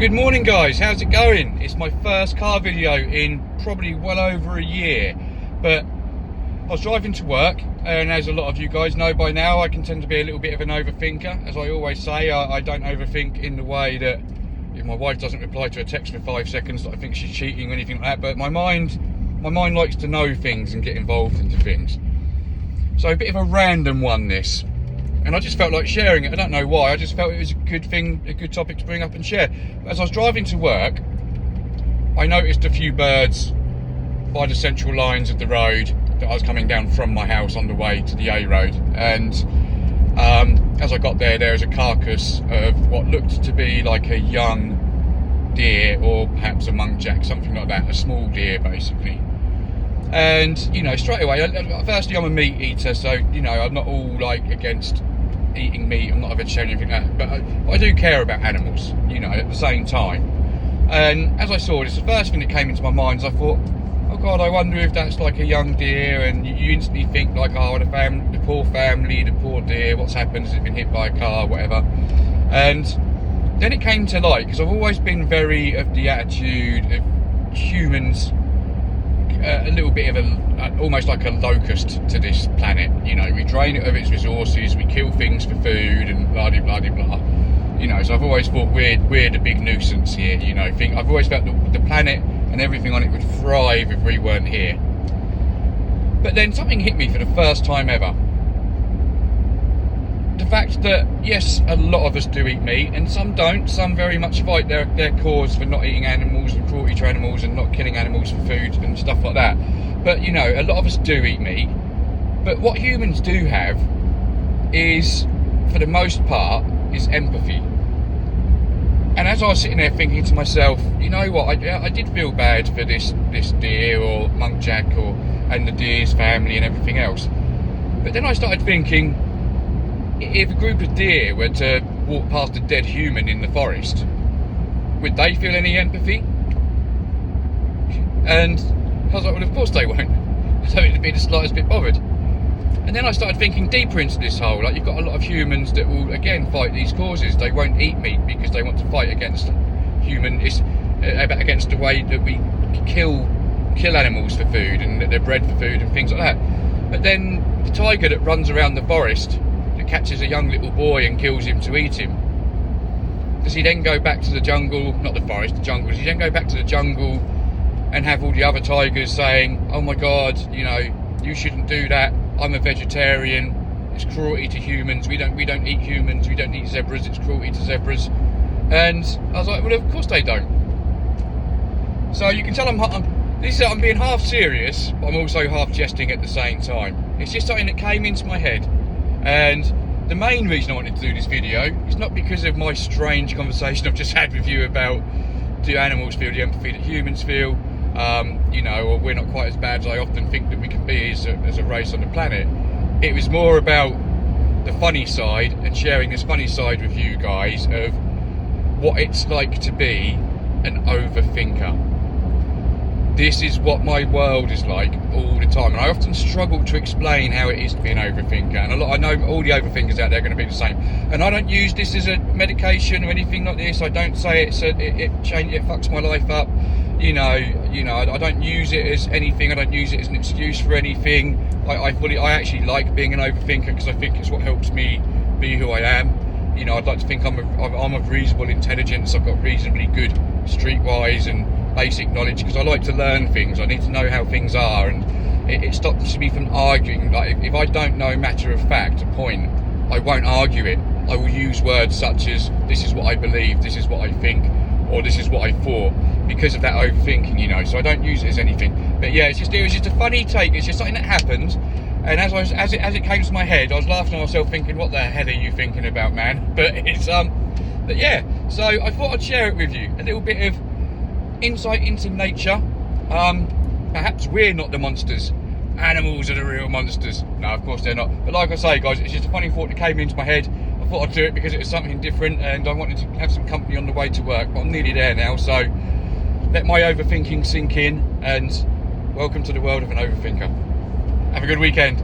Good morning guys, how's it going? It's my first car video in probably well over a year, but I was driving to work, and as a lot of you guys know by now, I can tend to be a little bit of an overthinker. As I always say, I don't overthink in the way that if my wife doesn't reply to a text for 5 seconds that I think she's cheating or anything like that, but my mind likes to know things and get involved into things. So a bit of a random one this. And I just felt like sharing it. I don't know why. I just felt it was a good thing, a good topic to bring up and share. As I was driving to work, I noticed a few birds by the central lines of the road that I was coming down from my house on the way to the A road. And as I got there, there was a carcass of what looked to be like a young deer, or perhaps a muntjac, something like that, a small deer basically. And you know, straight away, firstly, I'm a meat eater, so you know, I'm not all like against eating meat. I'm not a vegetarian or anything like that, but I do care about animals, you know, at the same time. And as I saw this, the first thing that came into my mind is I thought, oh God, I wonder if that's like a young deer. And you instantly think like, oh, the poor family, the poor deer, what's happened? Has it been hit by a car, whatever? And then it came to light, because I've always been very of the attitude of humans, a little bit of almost like a locust to this planet. You know, we drain it of its resources, we kill things for food, and blah de blah de blah. You know, so I've always thought we're the big nuisance here. You know, I've always felt that the planet and everything on it would thrive if we weren't here. But then something hit me for the first time ever. The fact that yes, a lot of us do eat meat, and some don't. Some very much fight their cause for not eating animals and cruelty to animals and not killing animals for food and stuff like that. But you know, a lot of us do eat meat. But what humans do have is, for the most part, is empathy. And as I was sitting there thinking to myself, you know what, I did feel bad for this deer or muntjac and the deer's family and everything else. But then I started thinking, if a group of deer were to walk past a dead human in the forest, would they feel any empathy? And I was like, well, of course they won't. I don't need to be the slightest bit bothered. And then I started thinking deeper into this whole, like, you've got a lot of humans that will, again, fight these causes. They won't eat meat because they want to fight against against the way that we kill animals for food, and that they're bred for food and things like that. But then the tiger that runs around the forest, catches a young little boy and kills him to eat him, does he then go back to the jungle, not the forest, the jungle, does he then go back to the jungle and have all the other tigers saying, oh my God, you know, you shouldn't do that, I'm a vegetarian, it's cruelty to humans, we don't eat humans, we don't eat zebras, it's cruelty to zebras? And I was like, well, of course they don't. So you can tell I'm being half serious, but I'm also half jesting at the same time. It's just something that came into my head. And the main reason I wanted to do this video is not because of my strange conversation I've just had with you about, do animals feel the empathy that humans feel, you know, or we're not quite as bad as I often think that we can be as a race on the planet. It was more about the funny side, and sharing this funny side with you guys of what it's like to be an overthinker. This is what my world is like all the time, and I often struggle to explain how it is to be an overthinker. And I know all the overthinkers out there are going to be the same. And I don't use this as a medication or anything like this. I don't say it fucks my life up. You know, I don't use it as anything. I don't use it as an excuse for anything. I actually like being an overthinker, because I think it's what helps me be who I am. You know, I'd like to think I'm of reasonable intelligence. I've got reasonably good streetwise and basic knowledge, because I like to learn things. I need to know how things are, and it stops me from arguing. Like, if I don't know matter of fact a point, I won't argue it. I will use words such as, this is what I believe, this is what I think, or this is what I thought, because of that overthinking, you know. So I don't use it as anything. But yeah, it was just a funny take. It's just something that happened, and as it came to my head, I was laughing at myself, thinking, what the hell are you thinking about, man? But it's but yeah, so I thought I'd share it with you, a little bit of insight into nature. Perhaps we're not the monsters, animals are the real monsters. No, of course they're not. But like I say, guys, it's just a funny thought that came into my head. I thought I'd do it because it was something different, and I wanted to have some company on the way to work. But I'm nearly there now, so let my overthinking sink in, and welcome to the world of an overthinker. Have a good weekend.